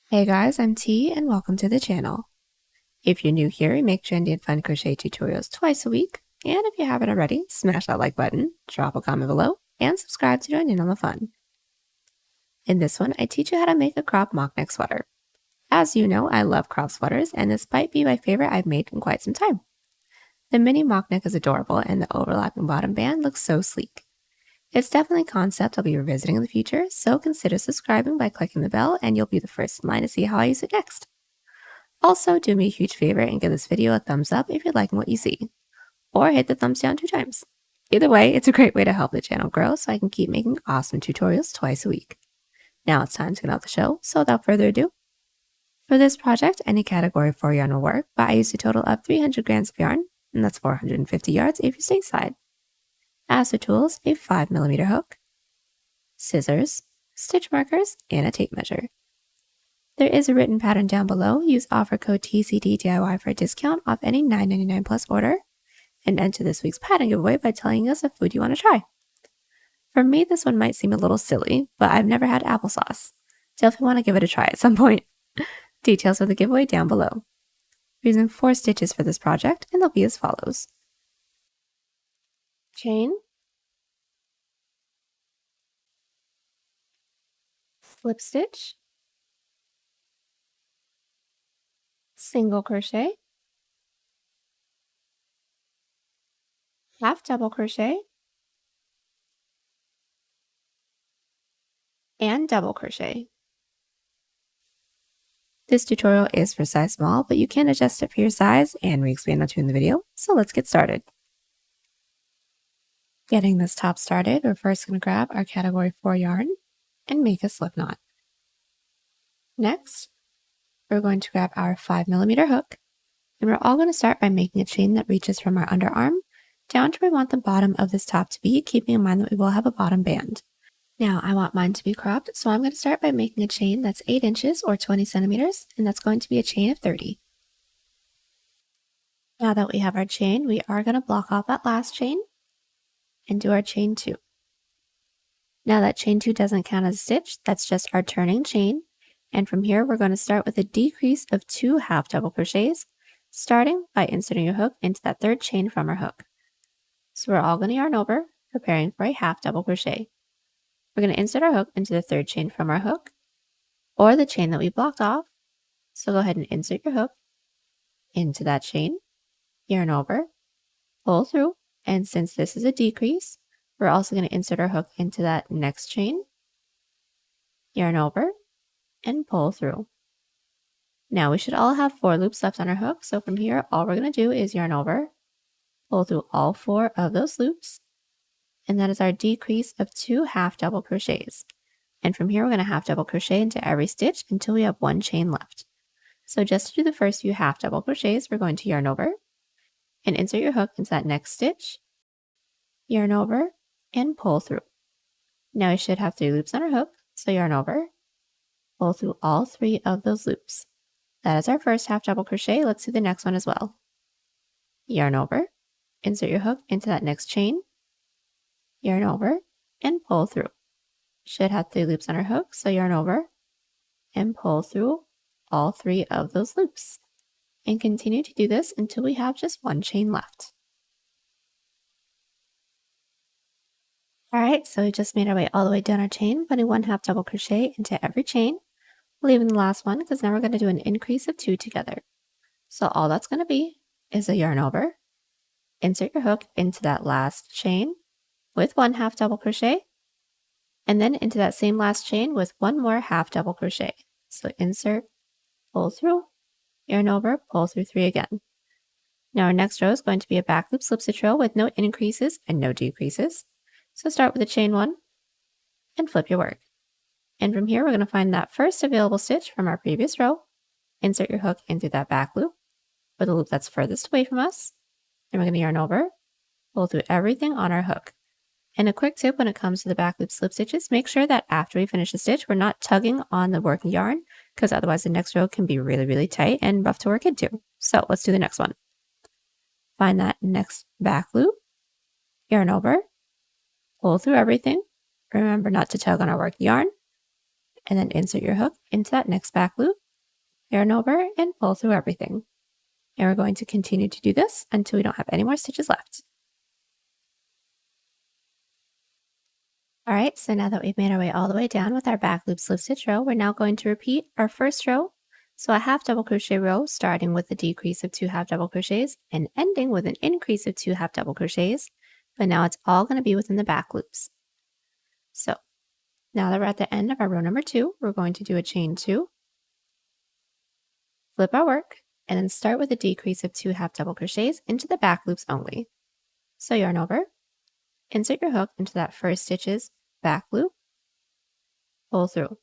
Hey guys, I'm T and welcome to the channel. If you're new here, we make trendy and fun crochet tutorials twice a week. And if you haven't already, smash that like button, drop a comment below, and subscribe to join in on the fun. In this one, I teach you how to make a crop mock neck sweater. As you know, I love crop sweaters, and this might be my favorite I've made in quite some time. The mini mock neck is adorable, and the overlapping bottom band looks so sleek. It's definitely a concept I'll be revisiting in the future, so consider subscribing by clicking the bell, and you'll be the first in line to see how I use it next. Also, do me a huge favor and give this video a thumbs up if you're liking what you see, or hit the thumbs down 2 times. Either way, it's a great way to help the channel grow so I can keep making awesome tutorials twice a week. Now it's time to get out the show, so without further ado, for this project, any category for yarn will work, but I used a total of 300 grams of yarn, and that's 450 yards if you stateside. As for tools, a 5mm hook, scissors, stitch markers, and a tape measure. There is a written pattern down below. Use offer code TCDDIY for a discount off any $9.99 plus order, and enter this week's pattern giveaway by telling us a food you want to try. For me, this one might seem a little silly, but I've never had applesauce. Definitely want to give it a try at some point. Details of the giveaway down below. We're using 4 stitches for this project, and they'll be as follows. Chain, slip stitch, single crochet, half double crochet, and double crochet. This tutorial is for size small, but you can adjust it for your size, and we expand on to in the video, so let's get started. Getting this top started, we're first going to grab our category 4 yarn and make a slip knot. Next, we're going to grab our 5mm hook, and we're all going to start by making a chain that reaches from our underarm down to where we want the bottom of this top to be, keeping in mind that we will have a bottom band. Now, I want mine to be cropped, so I'm going to start by making a chain that's 8 inches or 20 centimeters, and that's going to be a chain of 30. Now that we have our chain, we are going to block off that last chain and do our chain 2. Now that chain 2 doesn't count as a stitch, that's just our turning chain. And from here, we're going to start with a decrease of 2 half double crochets, starting by inserting your hook into that third chain from our hook. So we're all going to yarn over, preparing for a half double crochet. We're going to insert our hook into the third chain from our hook, or the chain that we blocked off. So go ahead and insert your hook into that chain, yarn over, pull through, and since this is a decrease, we're also going to insert our hook into that next chain, yarn over, and pull through. Now we should all have 4 loops left on our hook, so from here all we're going to do is yarn over, pull through all 4 of those loops, and that is our decrease of 2 half double crochets. And from here we're going to half double crochet into every stitch until we have 1 chain left. So just to do the first few half double crochets, we're going to yarn over and insert your hook into that next stitch, yarn over, and pull through. Now we should have 3 loops on our hook, so yarn over, pull through all 3 of those loops. That is our first half double crochet. Let's do the next one as well. Yarn over, insert your hook into that next chain, yarn over, and pull through. Should have 3 loops on our hook, so yarn over and pull through all 3 of those loops. And continue to do this until we have just 1 chain left. Alright, so we just made our way all the way down our chain, putting 1 half double crochet into every chain, leaving the last one because now we're going to do an increase of 2 together. So all that's going to be is a yarn over, insert your hook into that last chain with 1 half double crochet, and then into that same last chain with 1 more half double crochet. So insert, pull through, yarn over, pull through 3 again. Now our next row is going to be a back loop slip stitch row with no increases and no decreases. So start with a chain 1 and flip your work. And from here we're going to find that first available stitch from our previous row, insert your hook into that back loop for the loop that's furthest away from us. Then we're going to yarn over, pull through everything on our hook. And a quick tip when it comes to the back loop slip stitches, make sure that after we finish the stitch, we're not tugging on the working yarn, because otherwise the next row can be really, really tight and rough to work into. So let's do the next one. Find that next back loop, yarn over, pull through everything. Remember not to tug on our working yarn. and then insert your hook into that next back loop, yarn over, and pull through everything. And we're going to continue to do this until we don't have any more stitches left. All right, so now that we've made our way all the way down with our back loop slip stitch row, we're now going to repeat our first row. So a half double crochet row, starting with a decrease of 2 half double crochets and ending with an increase of 2 half double crochets, but now it's all going to be within the back loops. So now that we're at the end of our row number 2, we're going to do a chain 2, flip our work, and then start with a decrease of 2 half double crochets into the back loops only. So yarn over, insert your hook into that first stitch's back loop, pull through,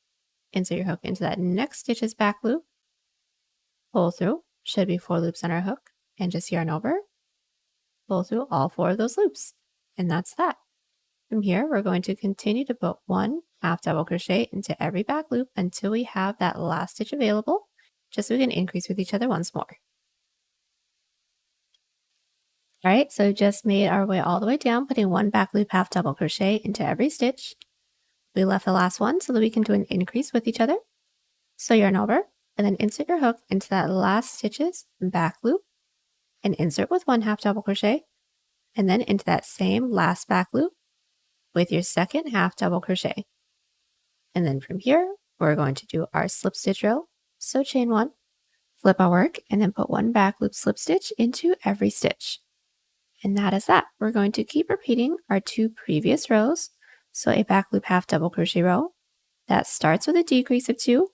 insert your hook into that next stitch's back loop, pull through, should be 4 loops on our hook, and just yarn over, pull through all 4 of those loops. And that's that. From here, we're going to continue to put 1 half double crochet into every back loop until we have that last stitch available, just so we can increase with each other once more. All right, so just made our way all the way down, putting 1 back loop half double crochet into every stitch. We left the last one so that we can do an increase with each other. So yarn over, and then insert your hook into that last stitch's back loop, and insert with 1 half double crochet, and then into that same last back loop with your second half double crochet. And then from here, we're going to do our slip stitch row. So chain 1, flip our work, and then put 1 back loop slip stitch into every stitch. And that is that. We're going to keep repeating our 2 previous rows. So a back loop half double crochet row that starts with a decrease of 2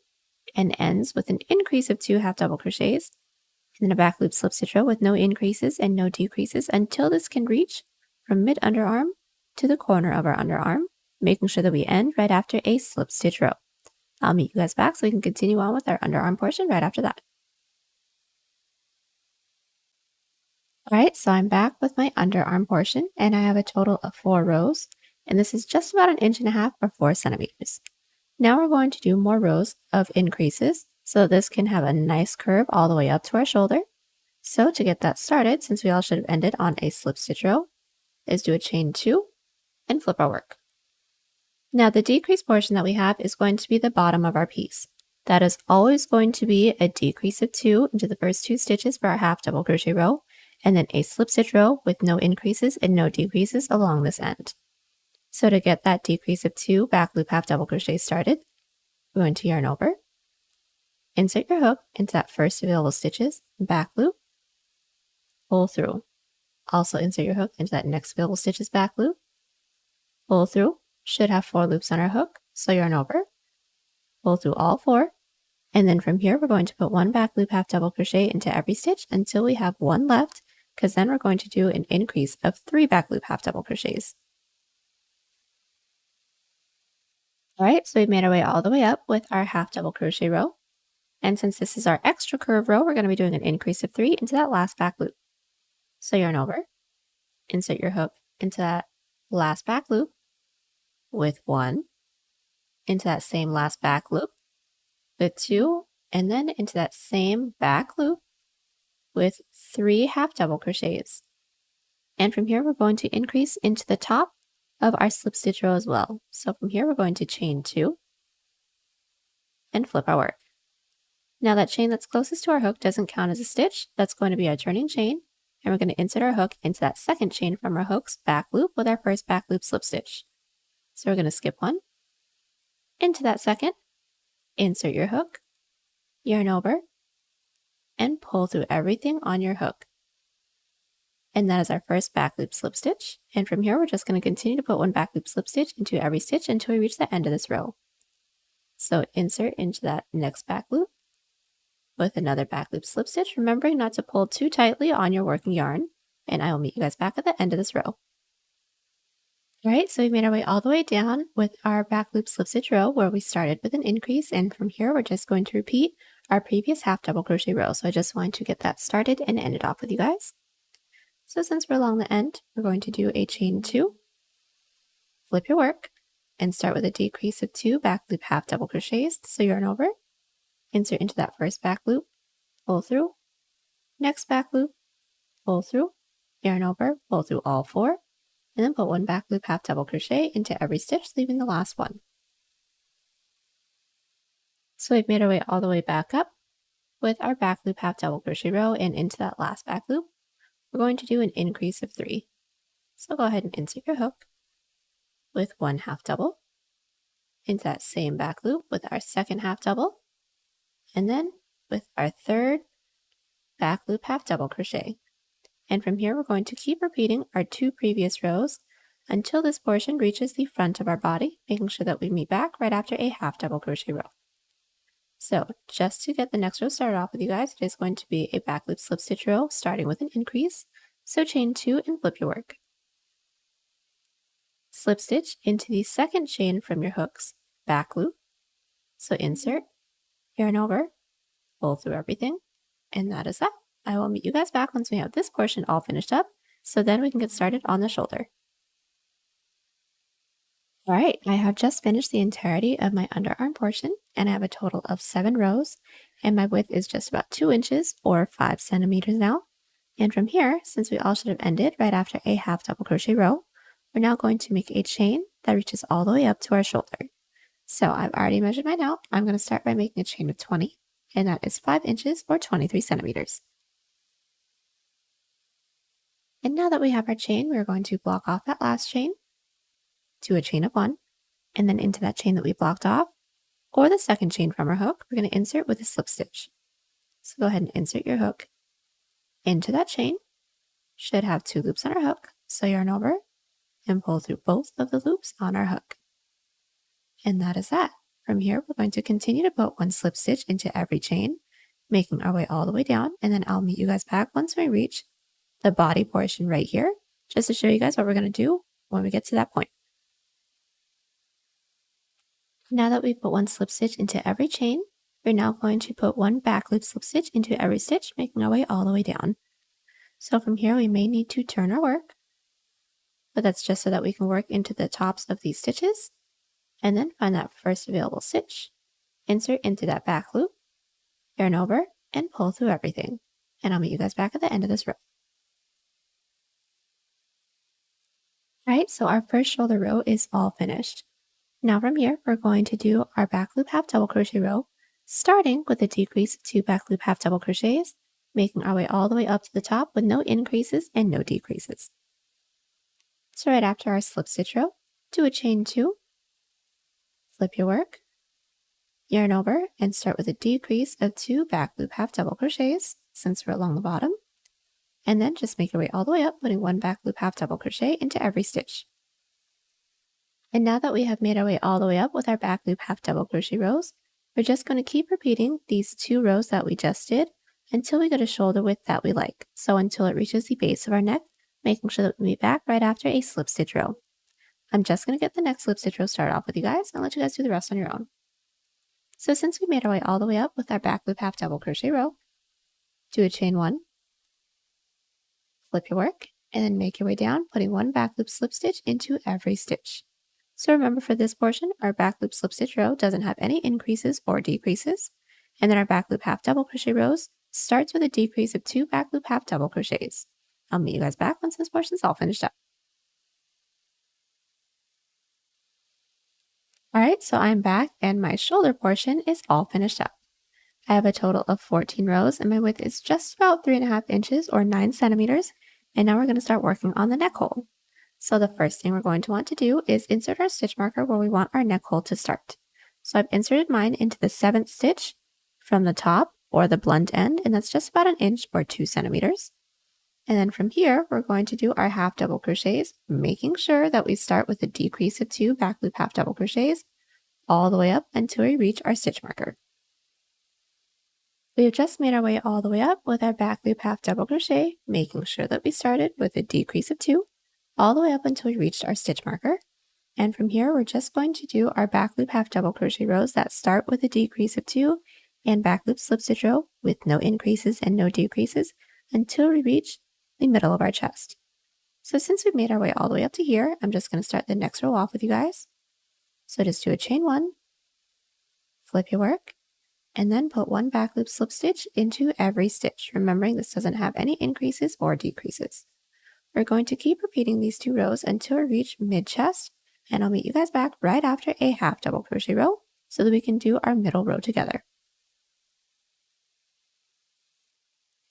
and ends with an increase of 2 half double crochets, and then a back loop slip stitch row with no increases and no decreases until this can reach from mid underarm to the corner of our underarm, making sure that we end right after a slip stitch row. I'll meet you guys back so we can continue on with our underarm portion right after that. All right, so I'm back with my underarm portion, and I have a total of 4 rows, and this is just about 1.5 inches or 4 centimeters. Now we're going to do more rows of increases so this can have a nice curve all the way up to our shoulder. So to get that started, since we all should have ended on a slip stitch row, is do a chain 2 and flip our work. Now the decrease portion that we have is going to be the bottom of our piece. That is always going to be a decrease of 2 into the first 2 stitches for our half double crochet row, and then a slip stitch row with no increases and no decreases along this end. So to get that decrease of 2 back loop half double crochet started, we're going to yarn over, insert your hook into that first available stitch's back loop, pull through. Also insert your hook into that next available stitch's back loop, pull through, should have 4 loops on our hook, so yarn over, pull through all 4, and then from here we're going to put 1 back loop half double crochet into every stitch until we have 1 left, because then we're going to do an increase of 3 back loop half double crochets. All right, so we've made our way all the way up with our half double crochet row. And since this is our extra curve row, we're going to be doing an increase of 3 into that last back loop. So yarn over, insert your hook into that last back loop with 1, into that same last back loop with 2, and then into that same back loop with 3 half double crochets. And from here, we're going to increase into the top of our slip stitch row as well. So from here, we're going to chain 2 and flip our work. Now that chain that's closest to our hook doesn't count as a stitch. That's going to be our turning chain. And we're going to insert our hook into that second chain from our hook's back loop with our first back loop slip stitch. So we're going to skip 1, into that second, insert your hook, yarn over, and pull through everything on your hook. And that is our first back loop slip stitch. And from here, we're just going to continue to put 1 back loop slip stitch into every stitch until we reach the end of this row. So insert into that next back loop with another back loop slip stitch, remembering not to pull too tightly on your working yarn. And I will meet you guys back at the end of this row. All right, so we made our way all the way down with our back loop slip stitch row where we started with an increase. And from here, we're just going to repeat our previous half double crochet row. So I just wanted to get that started and end it off with you guys. So since we're along the end, we're going to do a chain 2, flip your work, and start with a decrease of 2 back loop half double crochets. So yarn over, insert into that first back loop, pull through, next back loop, pull through, yarn over, pull through all 4, and then put 1 back loop half double crochet into every stitch, leaving the last one. So we've made our way all the way back up with our back loop half double crochet row, and into that last back loop, we're going to do an increase of 3. So go ahead and insert your hook with 1 half double into that same back loop with our second half double, and then with our third back loop half double crochet. And from here, we're going to keep repeating our 2 previous rows until this portion reaches the front of our body, making sure that we meet back right after a half double crochet row. So just to get the next row started off with you guys, it is going to be a back loop slip stitch row starting with an increase. So chain 2 and flip your work. Slip stitch into the second chain from your hook's back loop. So insert, yarn over, pull through everything, and that is that. I will meet you guys back once we have this portion all finished up, so then we can get started on the shoulder. All right, I have just finished the entirety of my underarm portion, and I have a total of 7 rows, and my width is just about 2 inches or 5 centimeters now. And from here, since we all should have ended right after a half double crochet row, we're now going to make a chain that reaches all the way up to our shoulder. So I've already measured mine out. I'm going to start by making a chain of 20, and that is 5 inches or 23 centimeters. And now that we have our chain, we're going to block off that last chain, do a chain of 1, and then into that chain that we blocked off, or the second chain from our hook, we're going to insert with a slip stitch. So go ahead and insert your hook into that chain. Should have 2 loops on our hook, so yarn over and pull through both of the loops on our hook. And that is that. From here, we're going to continue to put 1 slip stitch into every chain, making our way all the way down, and then I'll meet you guys back once we reach the body portion right here, just to show you guys what we're going to do when we get to that point. Now that we've put 1 slip stitch into every chain, we're now going to put 1 back loop slip stitch into every stitch, making our way all the way down. So from here, we may need to turn our work, but that's just so that we can work into the tops of these stitches, and then find that first available stitch, insert into that back loop, yarn over, and pull through everything. And I'll meet you guys back at the end of this row. Alright, so our first shoulder row is all finished. Now from here, we're going to do our back loop half double crochet row, starting with a decrease of 2 back loop half double crochets, making our way all the way up to the top with no increases and no decreases. So right after our slip stitch row, do a chain 2, flip your work, yarn over, and start with a decrease of 2 back loop half double crochets since we're along the bottom, and then just make your way all the way up, putting 1 back loop half double crochet into every stitch. And now that we have made our way all the way up with our back loop half double crochet rows, we're just going to keep repeating these 2 rows that we just did until we get a shoulder width that we like. So until it reaches the base of our neck, making sure that we meet back right after a slip stitch row. I'm just going to get the next slip stitch row started off with you guys and let you guys do the rest on your own. So since we made our way all the way up with our back loop half double crochet row, do a chain 1, flip your work, and then make your way down, putting 1 back loop slip stitch into every stitch. So remember, for this portion, our back loop slip stitch row doesn't have any increases or decreases, and then our back loop half double crochet rows starts with a decrease of 2 back loop half double crochets. I'll meet you guys back once this portion's all finished up. Alright, so I'm back and my shoulder portion is all finished up. I have a total of 14 rows and my width is just about 3.5 inches or 9 centimeters. And now we're going to start working on the neck hole. So the first thing we're going to want to do is insert our stitch marker where we want our neck hole to start. So I've inserted mine into the 7th stitch from the top or the blunt end, and that's just about 1 inch or 2 centimeters. And then from here, we're going to do our half double crochets, making sure that we start with a decrease of 2 back loop half double crochets all the way up until we reach our stitch marker. We have just made our way all the way up with our back loop half double crochet, making sure that we started with a decrease of 2 all the way up until we reached our stitch marker. And from here, we're just going to do our back loop half double crochet rows that start with a decrease of 2 and back loop slip stitch row with no increases and no decreases until we reach the middle of our chest. So since we've made our way all the way up to here, I'm just going to start the next row off with you guys. So just do a chain 1, flip your work, and then put 1 back loop slip stitch into every stitch, remembering this doesn't have any increases or decreases. We're going to keep repeating these 2 rows until we reach mid-chest, and I'll meet you guys back right after a half double crochet row, so that we can do our middle row together.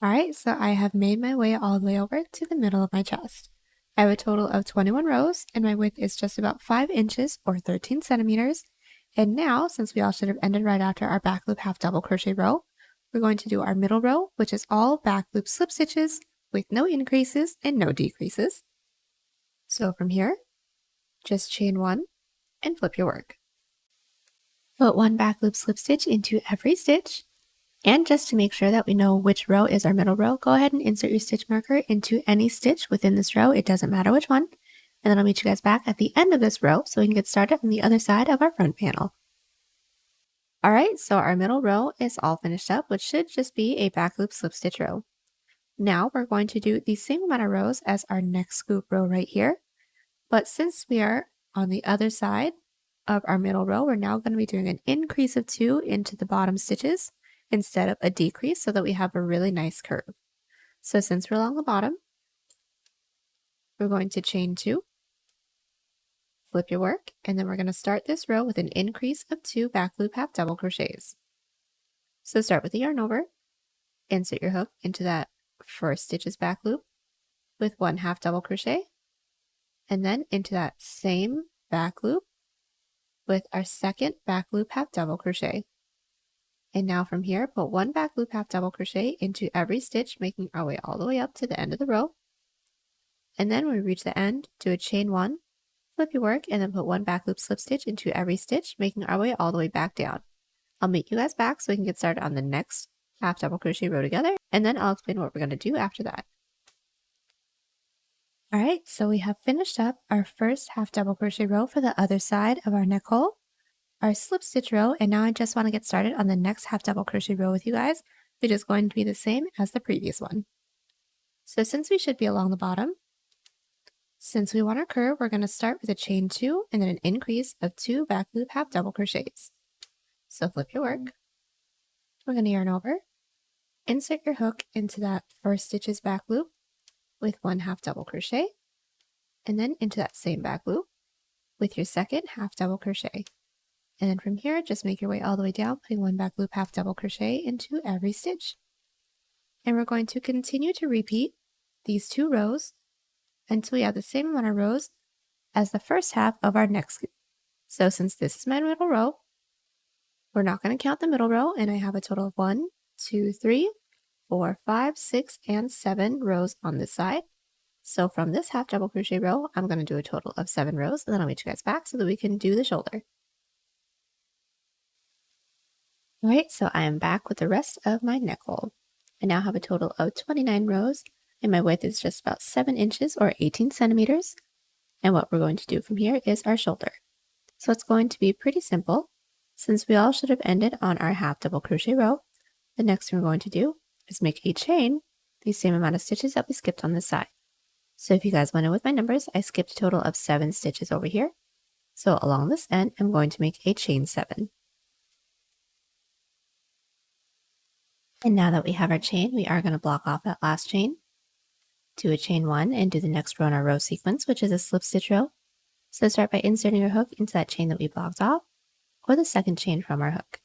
All right, so I have made my way all the way over to the middle of my chest. I have a total of 21 rows, and my width is just about 5 inches or 13 centimeters. And now, since we all should have ended right after our back loop half double crochet row, we're going to do our middle row, which is all back loop slip stitches with no increases and no decreases. So from here, just chain 1 and flip your work. Put 1 back loop slip stitch into every stitch. And just to make sure that we know which row is our middle row, go ahead and insert your stitch marker into any stitch within this row. It doesn't matter which one. And then I'll meet you guys back at the end of this row so we can get started on the other side of our front panel. All right, so our middle row is all finished up, which should just be a back loop slip stitch row. Now we're going to do the same amount of rows as our next scoop row right here. But since we are on the other side of our middle row, we're now going to be doing an increase of 2 into the bottom stitches instead of a decrease so that we have a really nice curve. So since we're along the bottom, we're going to chain 2, flip your work, and then we're going to start this row with an increase of 2 back loop half double crochets. So start with the yarn over, insert your hook into that first stitch's back loop with 1 half double crochet, and then into that same back loop with our second back loop half double crochet. And now from here, put 1 back loop half double crochet into every stitch, making our way all the way up to the end of the row. And then when we reach the end, do a chain 1, flip your work, and then put 1 back loop slip stitch into every stitch, making our way all the way back down. I'll meet you guys back so we can get started on the next half double crochet row together, and then I'll explain what we're going to do after that. All right, so we have finished up our first half double crochet row for the other side of our neck hole, our slip stitch row, and now I just want to get started on the next half double crochet row with you guys, which is going to be the same as the previous one. So since we should be along the bottom, since we want our curve, we're going to start with a chain 2 and then an increase of 2 back loop half double crochets. So flip your work. We're going to yarn over, insert your hook into that first stitch's back loop with 1 half double crochet, and then into that same back loop with your second half double crochet. And then from here, just make your way all the way down, putting 1 back loop half double crochet into every stitch. And we're going to continue to repeat these 2 rows until we have the same amount of rows as the first half of our next scoop. So since this is my middle row, we're not going to count the middle row, and I have a total of 1, 2, 3, 4, 5, 6, and 7 rows on this side. So from this half double crochet row, I'm going to do a total of 7 rows, and then I'll meet you guys back so that we can do the shoulder. All right, so I am back with the rest of my neck hole. I now have a total of 29 rows, and my width is just about 7 inches or 18 centimeters. And what we're going to do from here is our shoulder. So it's going to be pretty simple. Since we all should have ended on our half double crochet row, the next thing we're going to do is make a chain the same amount of stitches that we skipped on this side. So if you guys want to know with my numbers, I skipped a total of 7 stitches over here. So along this end, I'm going to make a chain 7. And now that we have our chain, we are going to block off that last chain, do a chain 1, and do the next row in our row sequence, which is a slip stitch row. So start by inserting your hook into that chain that we blocked off, or the second chain from our hook.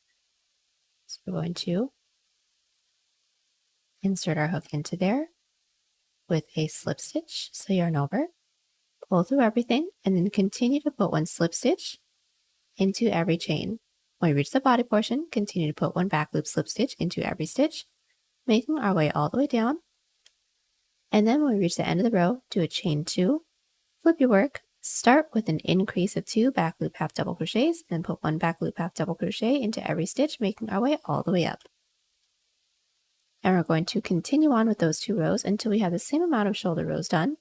So we're going to insert our hook into there with a slip stitch, so yarn over, pull through everything, and then continue to put 1 slip stitch into every chain. When we reach the body portion, continue to put 1 back loop slip stitch into every stitch, making our way all the way down. And then when we reach the end of the row, do a chain 2, flip your work, start with an increase of 2 back loop half double crochets, and put 1 back loop half double crochet into every stitch, making our way all the way up. And we're going to continue on with those 2 rows until we have the same amount of shoulder rows done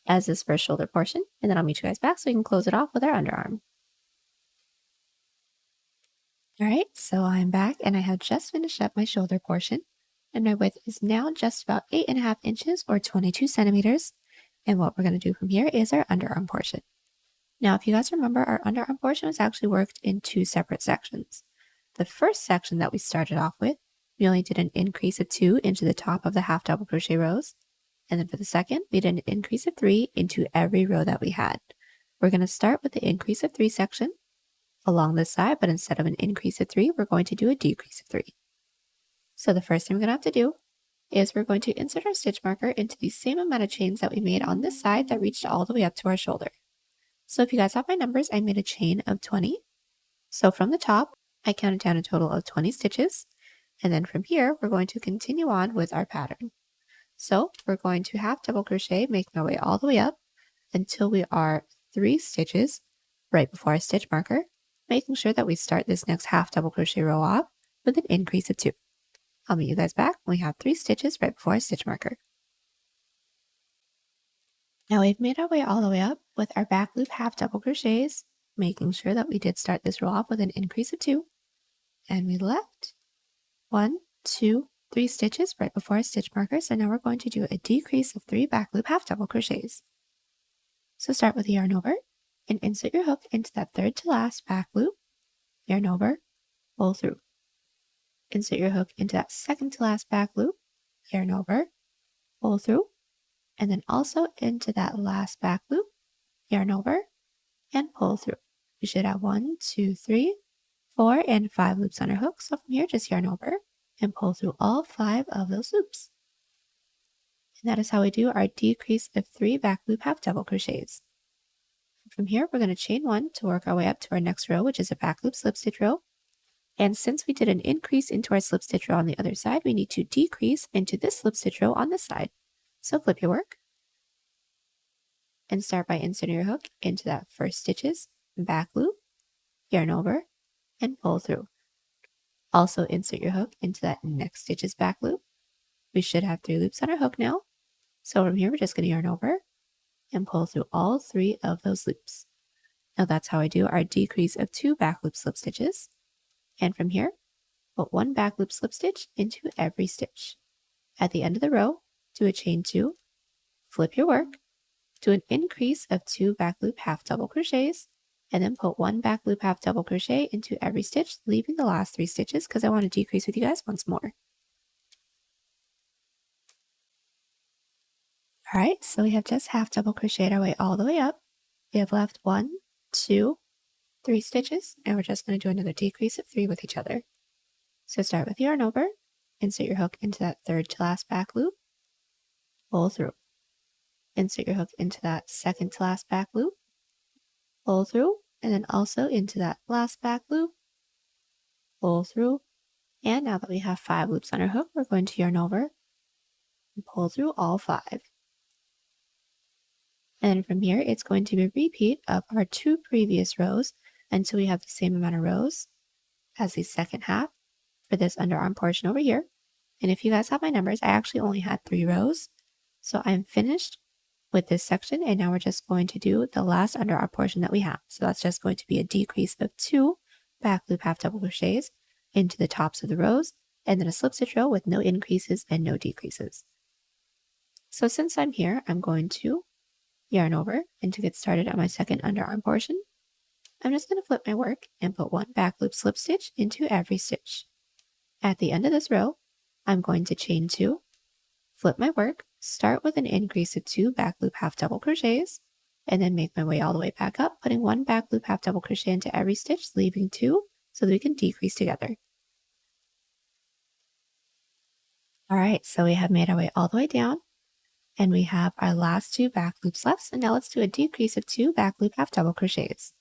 as this first shoulder portion, and then I'll meet you guys back so we can close it off with our underarm. All right, so I'm back and I have just finished up my shoulder portion, and my width is now just about 8.5 inches or 22 centimeters. And what we're going to do from here is our underarm portion. Now, if you guys remember, our underarm portion was actually worked in 2 separate sections. The first section that we started off with, we only did an increase of 2 into the top of the half double crochet rows. And then for the second, we did an increase of 3 into every row that we had. We're going to start with the increase of 3 section. along this side, but instead of an increase of 3, we're going to do a decrease of 3. So the first thing we're going to have to do is we're going to insert our stitch marker into the same amount of chains that we made on this side that reached all the way up to our shoulder. So if you guys have my numbers, I made a chain of 20. So from the top, I counted down a total of 20 stitches. And then from here, we're going to continue on with our pattern. So we're going to half double crochet, make my way all the way up until we are 3 stitches right before our stitch marker, making sure that we start this next half double crochet row off with an increase of 2. I'll meet you guys back when we have 3 stitches right before our stitch marker. Now we've made our way all the way up with our back loop half double crochets, making sure that we did start this row off with an increase of 2. And we left 1, 2, 3 stitches right before our stitch marker. So now we're going to do a decrease of 3 back loop half double crochets. So start with the yarn over and insert your hook into that third to last back loop, yarn over, pull through. Insert your hook into that second to last back loop, yarn over, pull through, and then also into that last back loop, yarn over, and pull through. We should have 1, 2, 3, 4, and 5 loops on our hook. So from here, just yarn over and pull through all 5 of those loops. And that is how we do our decrease of 3 back loop half double crochets. From here, we're going to chain 1 to work our way up to our next row, which is a back loop slip stitch row. And since we did an increase into our slip stitch row on the other side, we need to decrease into this slip stitch row on this side. So flip your work and start by inserting your hook into that first stitches, back loop, yarn over, and pull through. Also insert your hook into that next stitches back loop. We should have 3 loops on our hook now. So from here, we're just going to yarn over and pull through all 3 of those loops. Now that's how I do our decrease of 2 back loop slip stitches. And from here, put 1 back loop slip stitch into every stitch. At the end of the row, do a chain 2, flip your work, do an increase of 2 back loop half double crochets, and then put 1 back loop half double crochet into every stitch, leaving the last 3 stitches because I want to decrease with you guys once more. All right, so we have just half double crocheted our way all the way up. We have left 1, 2, 3 stitches, and we're just going to do another decrease of 3 with each other. So start with yarn over, insert your hook into that third to last back loop, pull through. Insert your hook into that second to last back loop, pull through, and then also into that last back loop, pull through. And now that we have 5 loops on our hook, we're going to yarn over and pull through all 5. And from here, it's going to be a repeat of our 2 previous rows until we have the same amount of rows as the second half for this underarm portion over here. And if you guys have my numbers, I actually only had 3 rows. So I'm finished with this section, and now we're just going to do the last underarm portion that we have. So that's just going to be a decrease of 2 back loop half double crochets into the tops of the rows, and then a slip stitch row with no increases and no decreases. So since I'm here, I'm going to yarn over, and to get started on my second underarm portion, I'm just going to flip my work and put 1 back loop slip stitch into every stitch. At the end of this row, I'm going to chain 2, flip my work, start with an increase of 2 back loop half double crochets, and then make my way all the way back up, putting 1 back loop half double crochet into every stitch, leaving 2 so that we can decrease together. All right, so we have made our way all the way down, and we have our last 2 back loops left. So now let's do a decrease of 2 back loop half double crochets.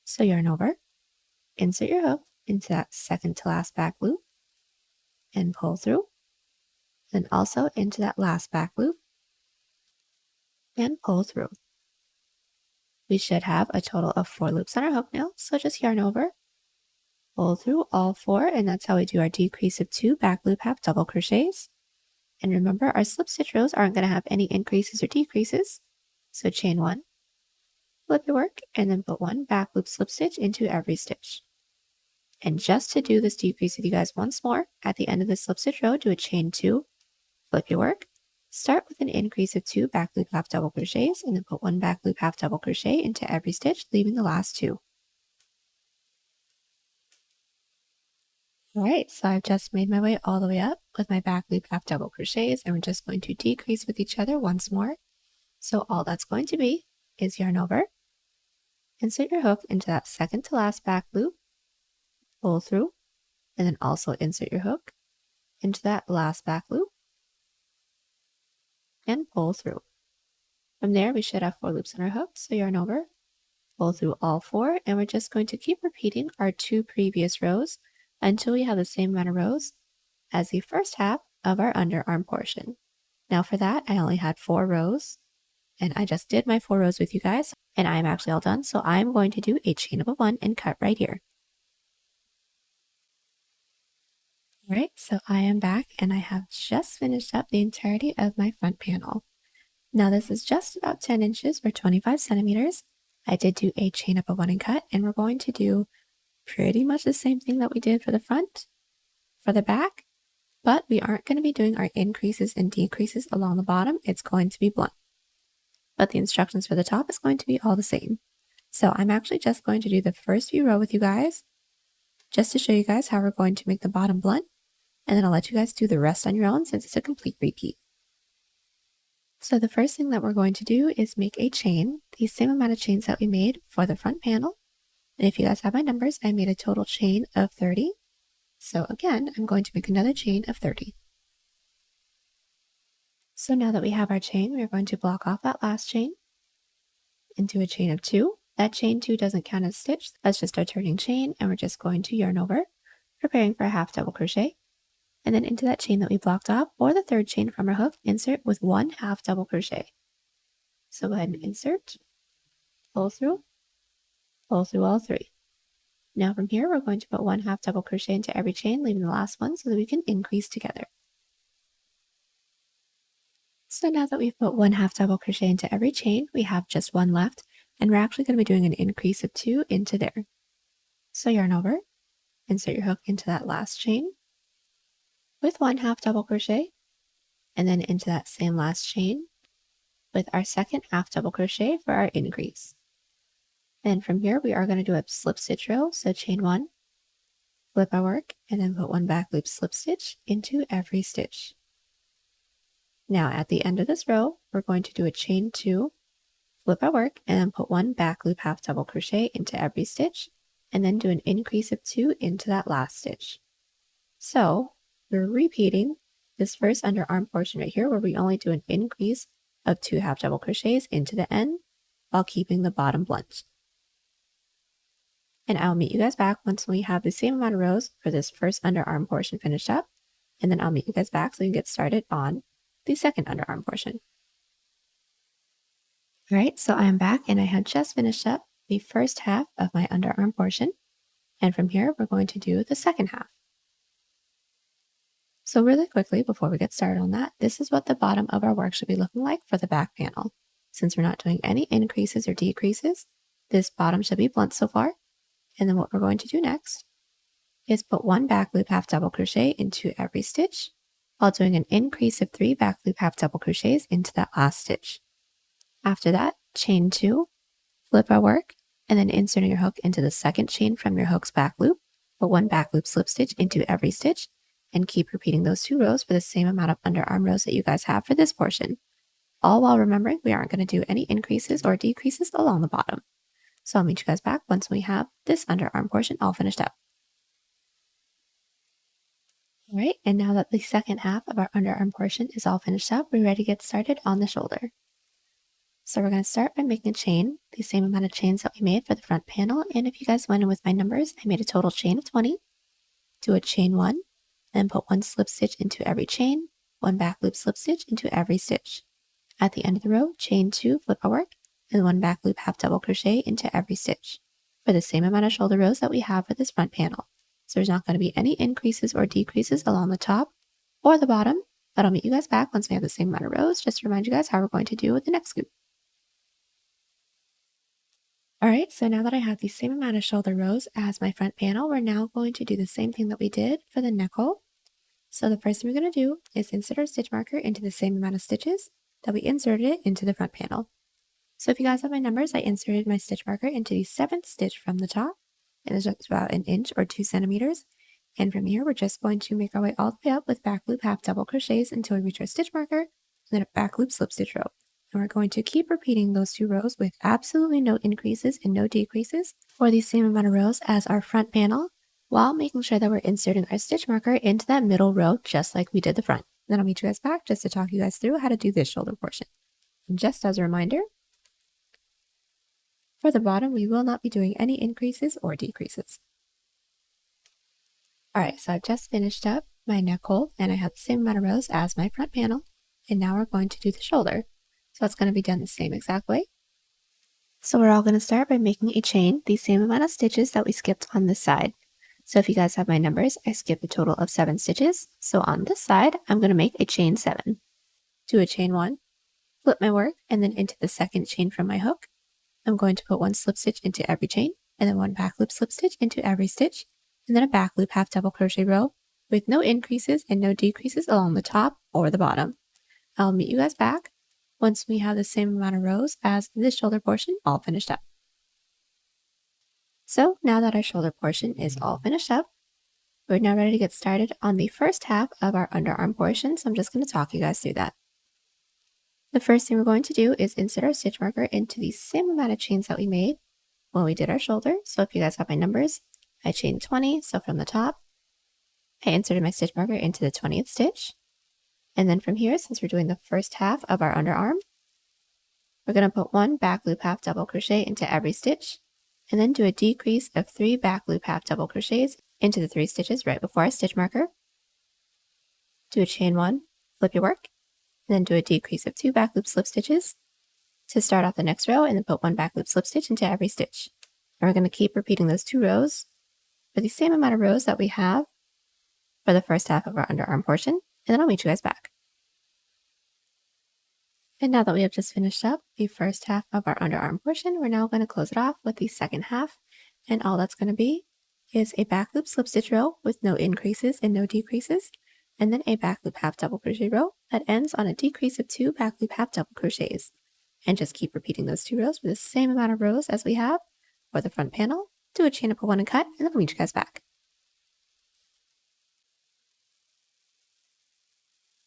So yarn over, insert your hook into that second to last back loop, and pull through. Then also into that last back loop, and pull through. We should have a total of 4 loops on our hook now, so just yarn over, pull through all 4, and that's how we do our decrease of 2 back loop half double crochets. And remember, our slip stitch rows aren't going to have any increases or decreases. So chain 1, flip your work, and then put 1 back loop slip stitch into every stitch. And just to do this decrease with you guys once more, at the end of the slip stitch row, do a chain 2, flip your work, start with an increase of 2 back loop half double crochets, and then put 1 back loop half double crochet into every stitch, leaving the last 2. All right, so I've just made my way all the way up with my back loop half double crochets, and we're just going to decrease with each other once more. So all that's going to be is yarn over, insert your hook into that second to last back loop, pull through, and then also insert your hook into that last back loop and pull through. From there, we should have 4 loops on our hook, so yarn over, pull through all 4, and we're just going to keep repeating our 2 previous rows until we have the same amount of rows as the first half of our underarm portion. Now for that, I only had 4 rows, and I just did my 4 rows with you guys, and I'm actually all done, so I'm going to do a chain up of 1 and cut right here. Alright, so I am back, and I have just finished up the entirety of my front panel. Now this is just about 10 inches or 25 centimeters. I did do a chain up of 1 and cut, and we're going to do pretty much the same thing that we did for the front, for the back, but we aren't going to be doing our increases and decreases along the bottom. It's going to be blunt. But the instructions for the top is going to be all the same. So I'm actually just going to do the first few rows with you guys, just to show you guys how we're going to make the bottom blunt, and then I'll let you guys do the rest on your own since it's a complete repeat. So the first thing that we're going to do is make a chain, the same amount of chains that we made for the front panel. And if you guys have my numbers, I made a total chain of 30. So again, I'm going to make another chain of 30. So now that we have our chain, we're going to block off that last chain into a chain of 2. That chain 2 doesn't count as stitch. That's just our turning chain, and we're just going to yarn over, preparing for a half double crochet. And then into that chain that we blocked off, or the third chain from our hook, insert with 1 half double crochet. So go ahead and insert, pull through all 3. Now from here, we're going to put 1 half double crochet into every chain, leaving the last one so that we can increase together. So now that we've put 1 half double crochet into every chain, we have just 1 left, and we're actually going to be doing an increase of 2 into there. So yarn over, insert your hook into that last chain with 1 half double crochet, and then into that same last chain with our second half double crochet for our increase. And from here, we are going to do a slip stitch row. So chain 1, flip our work, and then put 1 back loop slip stitch into every stitch. Now at the end of this row, we're going to do a chain 2, flip our work, and then put 1 back loop half double crochet into every stitch, and then do an increase of 2 into that last stitch. So we're repeating this first underarm portion right here, where we only do an increase of 2 half double crochets into the end while keeping the bottom blunt. And I'll meet you guys back once we have the same amount of rows for this first underarm portion finished up, and then I'll meet you guys back so we can get started on the second underarm portion. Alright, so I'm back, and I had just finished up the first half of my underarm portion, and from here we're going to do the second half. So really quickly, before we get started on that, this is what the bottom of our work should be looking like for the back panel. Since we're not doing any increases or decreases, this bottom should be blunt so far. And then what we're going to do next is put 1 back loop half double crochet into every stitch, while doing an increase of 3 back loop half double crochets into that last stitch. After that, chain 2, flip our work, and then inserting your hook into the second chain from your hook's back loop, put 1 back loop slip stitch into every stitch, and keep repeating those 2 rows for the same amount of underarm rows that you guys have for this portion. All while remembering we aren't going to do any increases or decreases along the bottom. So I'll meet you guys back once we have this underarm portion all finished up. Alright, and now that the second half of our underarm portion is all finished up, we're ready to get started on the shoulder. So we're going to start by making a chain, the same amount of chains that we made for the front panel, and if you guys went in with my numbers, I made a total chain of 20. Do a chain 1, then put 1 slip stitch into every chain, 1 back loop slip stitch into every stitch. At the end of the row, chain 2, flip our work, and 1 back loop half double crochet into every stitch for the same amount of shoulder rows that we have for this front panel. So there's not going to be any increases or decreases along the top or the bottom, but I'll meet you guys back once we have the same amount of rows, just to remind you guys how we're going to do with the next scoop. Alright, so now that I have the same amount of shoulder rows as my front panel, we're now going to do the same thing that we did for the neck hole. So the first thing we're going to do is insert our stitch marker into the same amount of stitches that we inserted it into the front panel. So if you guys have my numbers, I inserted my stitch marker into the 7th stitch from the top, and it's just about 1 inch or 2 centimeters. And from here, we're just going to make our way all the way up with back loop half double crochets until we reach our stitch marker, and then a back loop slip stitch row. And we're going to keep repeating those 2 rows with absolutely no increases and no decreases for the same amount of rows as our front panel, while making sure that we're inserting our stitch marker into that middle row just like we did the front. Then I'll meet you guys back just to talk you guys through how to do this shoulder portion. And just as a reminder, for the bottom, we will not be doing any increases or decreases. Alright, so I've just finished up my neck hole and I have the same amount of rows as my front panel. And now we're going to do the shoulder. So it's going to be done the same exact way. So we're all going to start by making a chain, the same amount of stitches that we skipped on this side. So if you guys have my numbers, I skipped a total of 7 stitches. So on this side, I'm going to make a chain 7. Do a chain 1, flip my work, and then into the second chain from my hook. I'm going to put 1 slip stitch into every chain, and then 1 back loop slip stitch into every stitch, and then a back loop half double crochet row with no increases and no decreases along the top or the bottom. I'll meet you guys back once we have the same amount of rows as this shoulder portion all finished up. So now that our shoulder portion is all finished up, we're now ready to get started on the first half of our underarm portion, so I'm just going to talk you guys through that. The first thing we're going to do is insert our stitch marker into the same amount of chains that we made when we did our shoulder. So if you guys have my numbers, I chained 20, so from the top, I inserted my stitch marker into the 20th stitch. And then from here, since we're doing the first half of our underarm, we're going to put 1 back loop half double crochet into every stitch, and then do a decrease of 3 back loop half double crochets into the 3 stitches right before our stitch marker. Do a chain 1, flip your work, and then do a decrease of 2 back loop slip stitches to start off the next row, and then put 1 back loop slip stitch into every stitch. And we're going to keep repeating those 2 rows for the same amount of rows that we have for the first half of our underarm portion, and then I'll meet you guys back. And now that we have just finished up the first half of our underarm portion, we're now going to close it off with the second half, and all that's going to be is a back loop slip stitch row with no increases and no decreases, and then a back loop half double crochet row that ends on a decrease of 2 back loop half double crochets. And just keep repeating those 2 rows for the same amount of rows as we have for the front panel. Do a chain up of 1 and cut, and then I'll meet you guys back.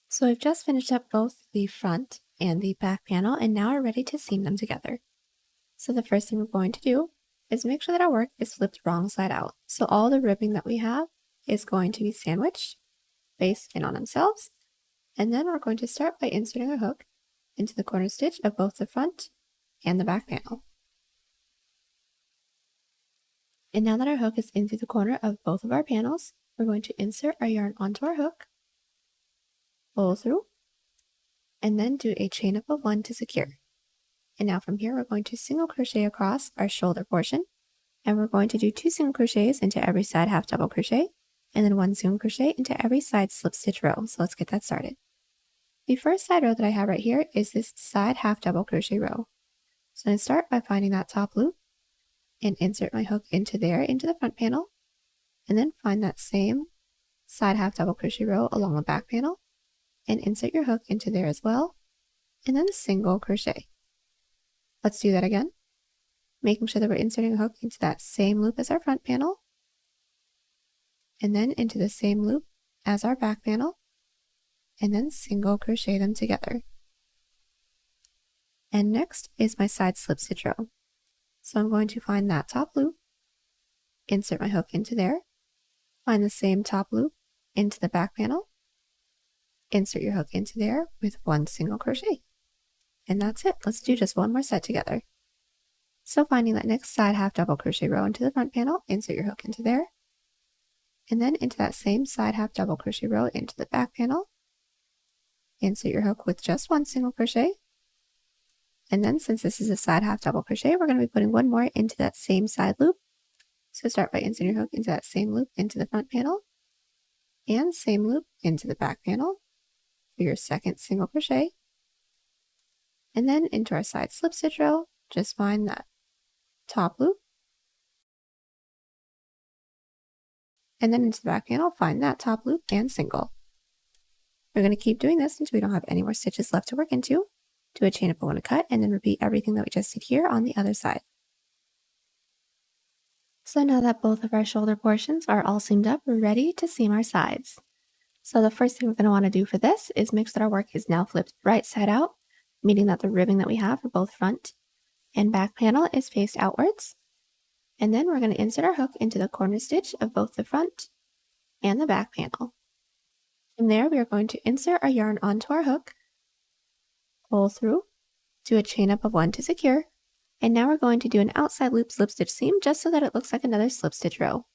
So I've just finished up both the front and the back panel, and now we're ready to seam them together. So the first thing we're going to do is make sure that our work is flipped wrong side out. So all the ribbing that we have is going to be sandwiched, face in on themselves, and then we're going to start by inserting a hook into the corner stitch of both the front and the back panel. And now that our hook is into the corner of both of our panels, we're going to insert our yarn onto our hook, pull through, and then do a chain up of 1 to secure. And now from here, we're going to single crochet across our shoulder portion, and we're going to do 2 single crochets into every side half double crochet, and then 1 single crochet into every side slip stitch row. So let's get that started. The first side row that I have right here is this side half double crochet row. So I'm going to start by finding that top loop and insert my hook into there, into the front panel, and then find that same side half double crochet row along the back panel, and insert your hook into there as well, and then single crochet. Let's do that again, making sure that we're inserting a hook into that same loop as our front panel, and then into the same loop as our back panel, and then single crochet them together. And next is my side slip stitch row. So I'm going to find that top loop, insert my hook into there, find the same top loop into the back panel, insert your hook into there with 1 single crochet. And that's it. Let's do just one more set together. So finding that next side half double crochet row into the front panel, insert your hook into there, and then into that same side half double crochet row into the back panel, insert your hook with just 1 single crochet, and then since this is a side half double crochet, we're going to be putting 1 more into that same side loop. So start by inserting your hook into that same loop into the front panel, and same loop into the back panel for your second single crochet, and then into our side slip stitch row, just find that top loop, and then into the back panel, find that top loop and single. We're going to keep doing this until we don't have any more stitches left to work into. Do a chain up of 1 and cut, and then repeat everything that we just did here on the other side. So now that both of our shoulder portions are all seamed up, we're ready to seam our sides. So the first thing we're going to want to do for this is make sure that our work is now flipped right side out meaning that the ribbing that we have for both front and back panel is faced outwards. And then we're going to insert our hook into the corner stitch of both the front and the back panel. From there, we are going to insert our yarn onto our hook, pull through, do a chain up of 1 to secure, and now we're going to do an outside loop slip stitch seam just so that it looks like another slip stitch row.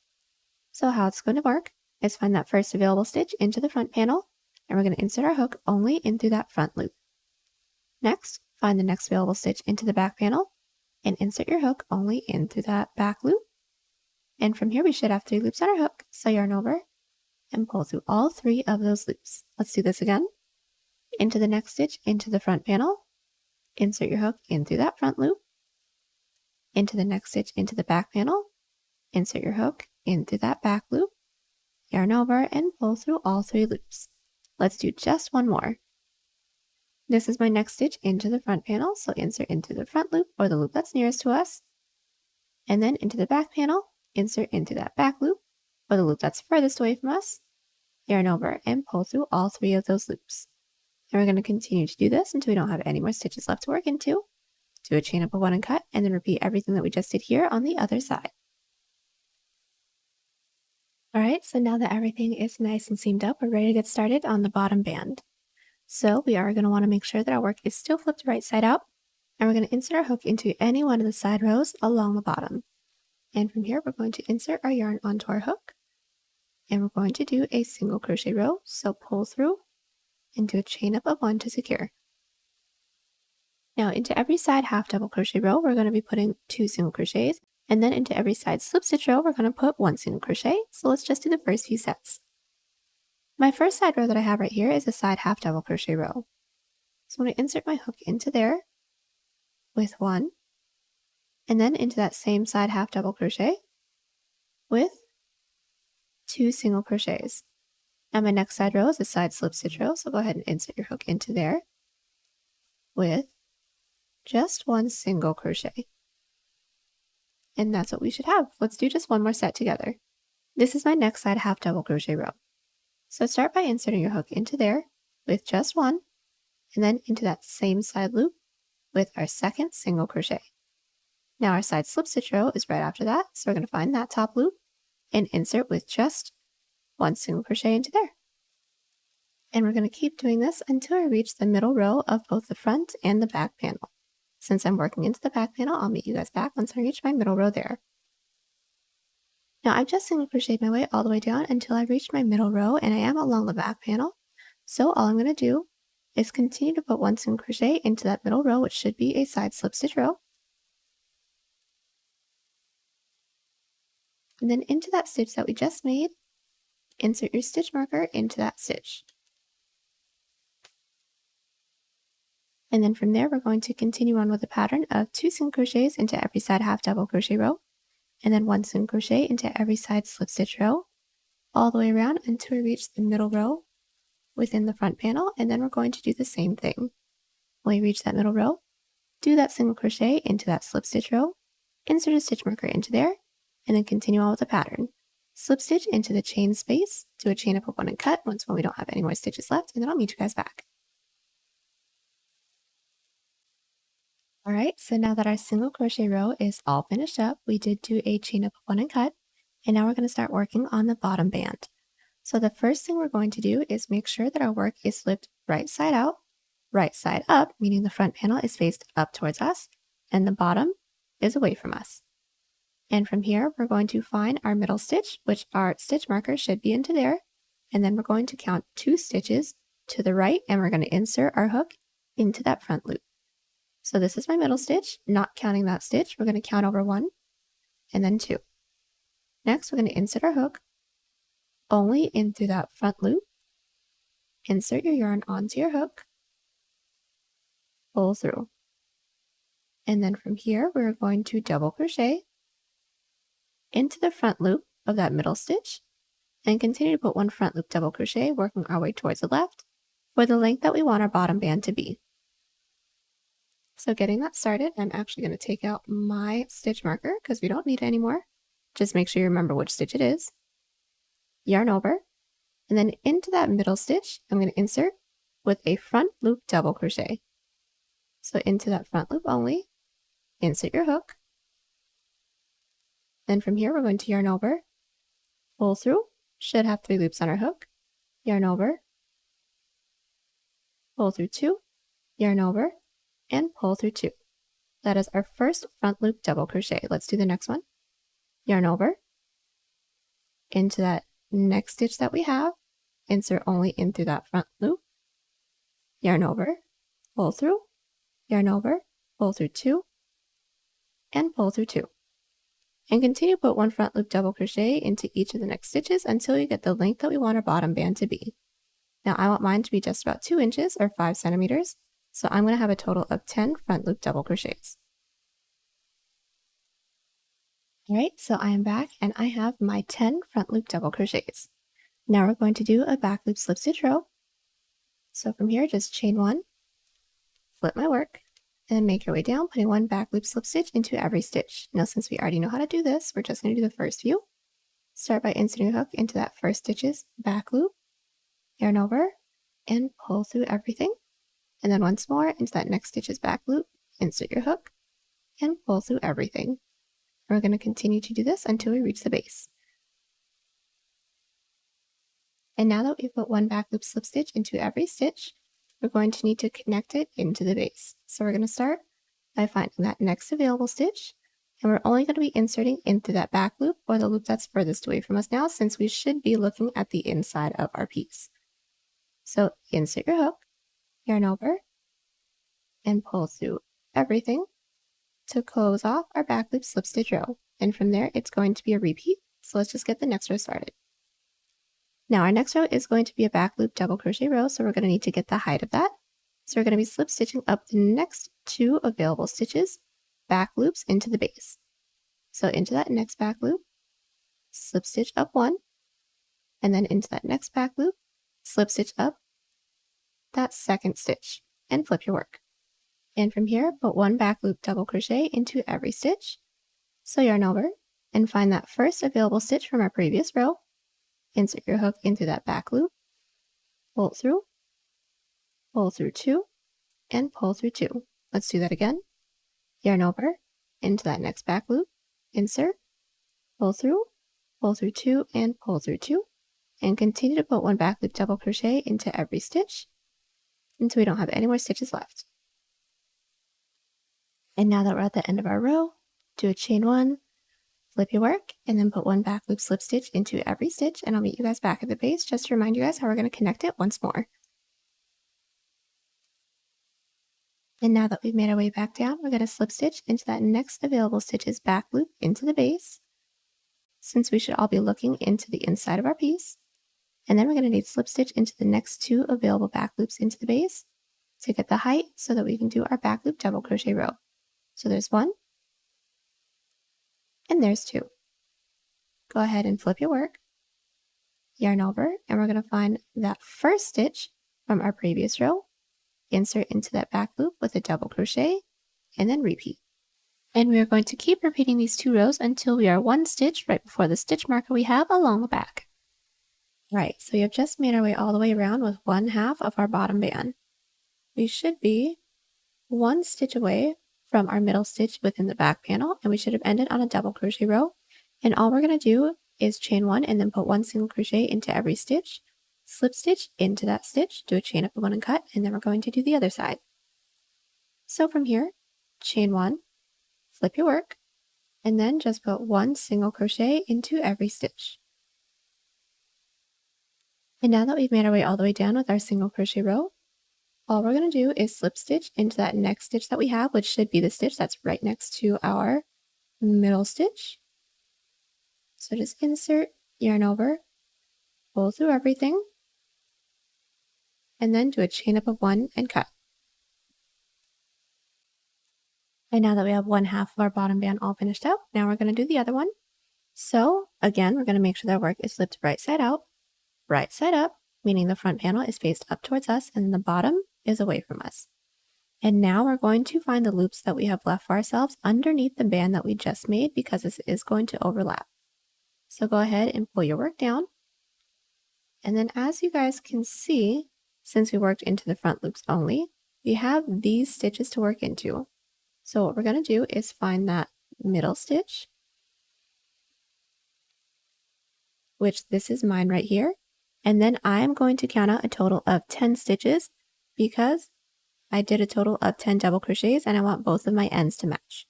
So how it's going to work is find that first available stitch into the front panel, and we're going to insert our hook only in through that front loop. Next, find the next available stitch into the back panel, and insert your hook only in through that back loop. And from here we should have 3 loops on our hook, so yarn over and pull through all 3 of those loops. Let's do this again. Into the next stitch into the front panel, insert your hook in through that front loop, into the next stitch into the back panel, insert your hook in through that back loop, yarn over and pull through all 3 loops. Let's do just one more. This is my next stitch into the front panel, so insert into the front loop or the loop that's nearest to us, and then into the back panel, insert into that back loop or the loop that's furthest away from us, yarn over and pull through all 3 of those loops. And we're going to continue to do this until we don't have any more stitches left to work into. Do a chain up of 1 and cut, and then repeat everything that we just did here on the other side. Alright, so now that everything is nice and seamed up, we're ready to get started on the bottom band. So we are going to want to make sure that our work is still flipped right side out, and we're going to insert our hook into any one of the side rows along the bottom. And from here we're going to insert our yarn onto our hook, and we're going to do a single crochet row, so pull through and do a chain up of 1 to secure. Now into every side half double crochet row we're going to be putting 2 single crochets, and then into every side slip stitch row we're going to put 1 single crochet. So let's just do the first few sets. My first side row that I have right here is a side half double crochet row. So I'm going to insert my hook into there with 1, and then into that same side half double crochet with 2 single crochets. Now my next side row is a side slip stitch row, so go ahead and insert your hook into there with just 1 single crochet. And that's what we should have. Let's do just one more set together. This is my next side half double crochet row. So start by inserting your hook into there with just 1, and then into that same side loop with our second single crochet. Now our side slip stitch row is right after that, so we're going to find that top loop and insert with just 1 single crochet into there. And we're going to keep doing this until I reach the middle row of both the front and the back panel. Since I'm working into the back panel, I'll meet you guys back once I reach my middle row there. Now I've just single crocheted my way all the way down until I've reached my middle row, and I am along the back panel. So all I'm going to do is continue to put 1 single crochet into that middle row, which should be a side slip stitch row. And then into that stitch that we just made, insert your stitch marker into that stitch. And then from there, we're going to continue on with a pattern of 2 single crochets into every side half double crochet row, and then 1 single crochet into every side slip stitch row, all the way around until we reach the middle row within the front panel. And then we're going to do the same thing. When we reach that middle row, do that single crochet into that slip stitch row, insert a stitch marker into there, and then continue on with the pattern. Slip stitch into the chain space, do a chain up of 1 and cut once when we don't have any more stitches left, and then I'll meet you guys back. Alright, so now that our single crochet row is all finished up, we did do a chain up of 1 and cut, and now we're going to start working on the bottom band. So the first thing we're going to do is make sure that our work is flipped right side out, right side up, meaning the front panel is faced up towards us, and the bottom is away from us. And from here, we're going to find our middle stitch, which our stitch marker should be into there, and then we're going to count 2 stitches to the right, and we're going to insert our hook into that front loop. So this is my middle stitch, not counting that stitch. We're going to count over 1 and then 2. Next, we're going to insert our hook only in through that front loop. Insert your yarn onto your hook, pull through. And then from here, we're going to double crochet into the front loop of that middle stitch and continue to put 1 front loop double crochet, working our way towards the left for the length that we want our bottom band to be. So getting that started, I'm actually going to take out my stitch marker because we don't need it anymore. Just make sure you remember which stitch it is. Yarn over, and then into that middle stitch, I'm going to insert with a front loop double crochet. So into that front loop only, insert your hook. Then from here, we're going to yarn over, pull through, should have 3 loops on our hook, yarn over, pull through 2, yarn over, and pull through 2. That is our first front loop double crochet. Let's do the next one. Yarn over, into that next stitch that we have, insert only in through that front loop, yarn over, pull through, yarn over, pull through 2, and pull through 2. And continue to put 1 front loop double crochet into each of the next stitches until you get the length that we want our bottom band to be. Now I want mine to be just about 2 inches or 5 centimeters, so I'm going to have a total of 10 front loop double crochets. Alright, so I am back and I have my 10 front loop double crochets. Now we're going to do a back loop slip stitch row. So from here, just chain 1, flip my work, and make your way down, putting 1 back loop slip stitch into every stitch. Now since we already know how to do this, we're just going to do the first few. Start by inserting a hook into that first stitch's back loop, yarn over, and pull through everything. And then once more into that next stitch's back loop, insert your hook, and pull through everything. And we're going to continue to do this until we reach the base. And now that we've put 1 back loop slip stitch into every stitch, we're going to need to connect it into the base. So we're going to start by finding that next available stitch, and we're only going to be inserting into that back loop or the loop that's furthest away from us now, since we should be looking at the inside of our piece. So insert your hook, yarn over, and pull through everything to close off our back loop slip stitch row. And from there, it's going to be a repeat. So let's just get the next row started. Now our next row is going to be a back loop double crochet row, so we're going to need to get the height of that. So we're going to be slip stitching up the next 2 available stitches, back loops into the base. So into that next back loop, slip stitch up 1, and then into that next back loop, slip stitch up that second stitch, and flip your work. And from here, put 1 back loop double crochet into every stitch. So yarn over and find that first available stitch from our previous row. Insert your hook into that back loop, pull through 2, and pull through 2. Let's do that again. Yarn over into that next back loop, insert, pull through 2, and pull through 2. And continue to put 1 back loop double crochet into every stitch until we don't have any more stitches left. And now that we're at the end of our row, do a chain 1, flip your work, and then put 1 back loop slip stitch into every stitch, and I'll meet you guys back at the base just to remind you guys how we're going to connect it once more. And now that we've made our way back down, we're going to slip stitch into that next available stitch's back loop into the base, since we should all be looking into the inside of our piece. And then we're going to need slip stitch into the next 2 available back loops into the base to get the height so that we can do our back loop double crochet row. So there's 1, and there's 2. Go ahead and flip your work, yarn over, and we're going to find that first stitch from our previous row, insert into that back loop with a double crochet, and then repeat. And we are going to keep repeating these 2 rows until we are 1 stitch right before the stitch marker we have along the back. Right, so we have just made our way all the way around with 1/2 of our bottom band. We should be 1 stitch away from our middle stitch within the back panel, and we should have ended on a double crochet row. And all we're going to do is chain 1 and then put 1 single crochet into every stitch, slip stitch into that stitch, do a chain up of 1 and cut, and then we're going to do the other side. So from here, chain 1, flip your work, and then just put 1 single crochet into every stitch. And now that we've made our way all the way down with our single crochet row, all we're going to do is slip stitch into that next stitch that we have, which should be the stitch that's right next to our middle stitch. So just insert, yarn over, pull through everything, and then do a chain up of 1 and cut. And now that we have 1/2 of our bottom band all finished up, now we're going to do the other one. So again, we're going to make sure that work is flipped right side out, right side up, meaning the front panel is faced up towards us and the bottom is away from us. And now we're going to find the loops that we have left for ourselves underneath the band that we just made, because this is going to overlap. So go ahead and pull your work down. And then as you guys can see, since we worked into the front loops only, we have these stitches to work into. So what we're going to do is find that middle stitch, which this is mine right here. And then I'm going to count out a total of 10 stitches because I did a total of 10 double crochets and I want both of my ends to match.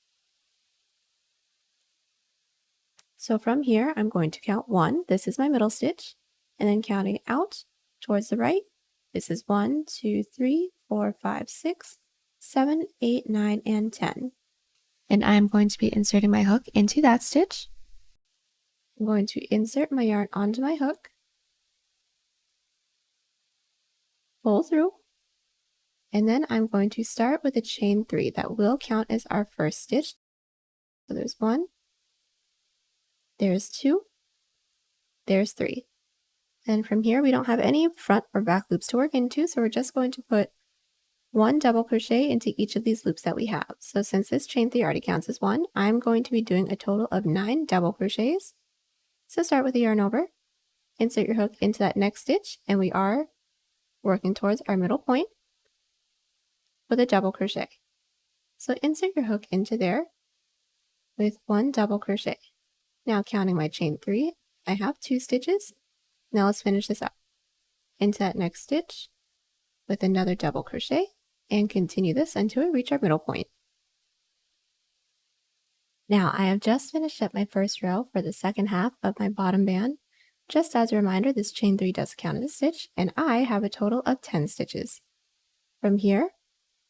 So from here, I'm going to count 1. This is my middle stitch. And then counting out towards the right, this is 1, 2, 3, 4, 5, 6, 7, 8, 9, and 10. And I'm going to be inserting my hook into that stitch. I'm going to insert my yarn onto my hook, pull through, and then I'm going to start with a chain 3 that will count as our first stitch. So there's 1, there's 2, there's 3. And from here we don't have any front or back loops to work into, so we're just going to put 1 double crochet into each of these loops that we have. So since this chain 3 already counts as 1, I'm going to be doing a total of 9 double crochets. So start with the yarn over, insert your hook into that next stitch, and we are working towards our middle point with a double crochet. So insert your hook into there with 1 double crochet. Now counting my chain 3, I have 2 stitches. Now let's finish this up. Into that next stitch with another double crochet and continue this until we reach our middle point. Now I have just finished up my first row for the second half of my bottom band. Just as a reminder, this chain 3 does count as a stitch and I have a total of 10 stitches. From here,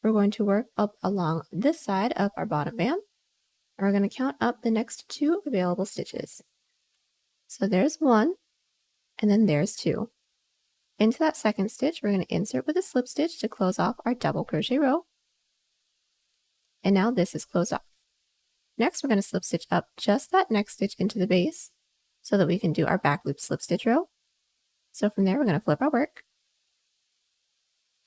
we're going to work up along this side of our bottom band. And we're going to count up the next 2 available stitches. So there's 1 and then there's 2. Into that second stitch, we're going to insert with a slip stitch to close off our double crochet row. And now this is closed off. Next, we're going to slip stitch up just that next stitch into the base so that we can do our back loop slip stitch row. So from there, we're going to flip our work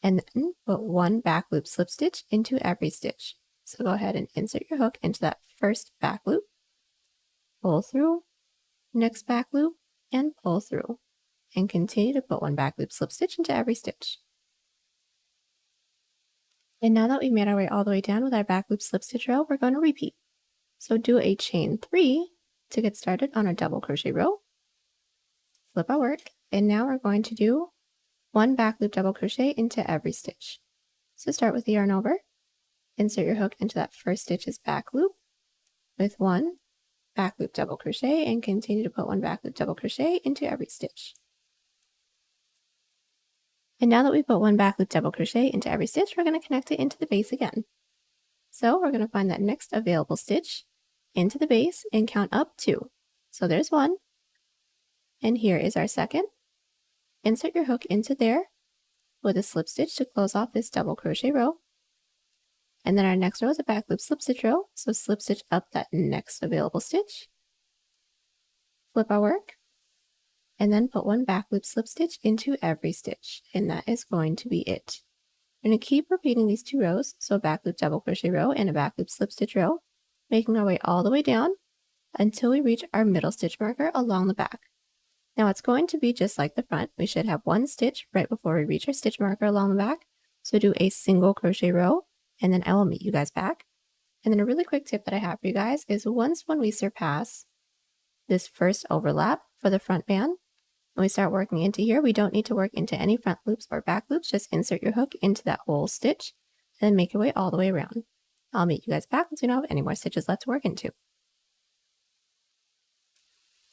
and then put 1 back loop slip stitch into every stitch. So go ahead and insert your hook into that first back loop, pull through, next back loop, and pull through. And continue to put 1 back loop slip stitch into every stitch. And now that we've made our way all the way down with our back loop slip stitch row, we're going to repeat. So do a chain 3 to get started on our double crochet row, flip our work, and now we're going to do 1 back loop double crochet into every stitch. So start with the yarn over, insert your hook into that first stitch's back loop with 1 back loop double crochet and continue to put 1 back loop double crochet into every stitch. And now that we put 1 back loop double crochet into every stitch, we're going to connect it into the base again. So we're going to find that next available stitch into the base and count up 2. So there's 1, and here is our second. Insert your hook into there with a slip stitch to close off this double crochet row. And then our next row is a back loop slip stitch row, so slip stitch up that next available stitch, flip our work, and then put 1 back loop slip stitch into every stitch, and that is going to be it. We're going to keep repeating these 2 rows, so a back loop double crochet row and a back loop slip stitch row, making our way all the way down until we reach our middle stitch marker along the back. Now it's going to be just like the front. We should have 1 stitch right before we reach our stitch marker along the back, so do a single crochet row, and then I will meet you guys back. And then a really quick tip that I have for you guys is when we surpass this first overlap for the front band, when we start working into here, we don't need to work into any front loops or back loops. Just insert your hook into that whole stitch and then make your way all the way around. I'll meet you guys back once we don't have any more stitches left to work into.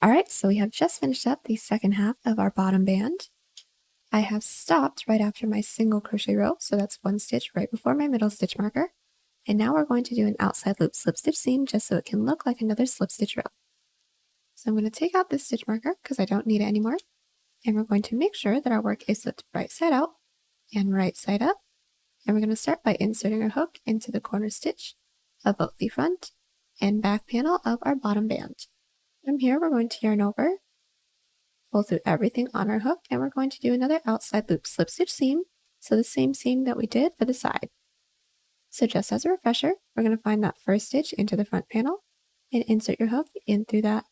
Alright, so we have just finished up the second half of our bottom band. I have stopped right after my single crochet row, so that's 1 stitch right before my middle stitch marker. And now we're going to do an outside loop slip stitch seam just so it can look like another slip stitch row. So I'm going to take out this stitch marker because I don't need it anymore. And we're going to make sure that our work is slipped right side out and right side up. And we're going to start by inserting our hook into the corner stitch of both the front and back panel of our bottom band. From here, we're going to yarn over, pull through everything on our hook, and we're going to do another outside loop slip stitch seam. So the same seam that we did for the side. So just as a refresher, we're going to find that first stitch into the front panel and insert your hook in through that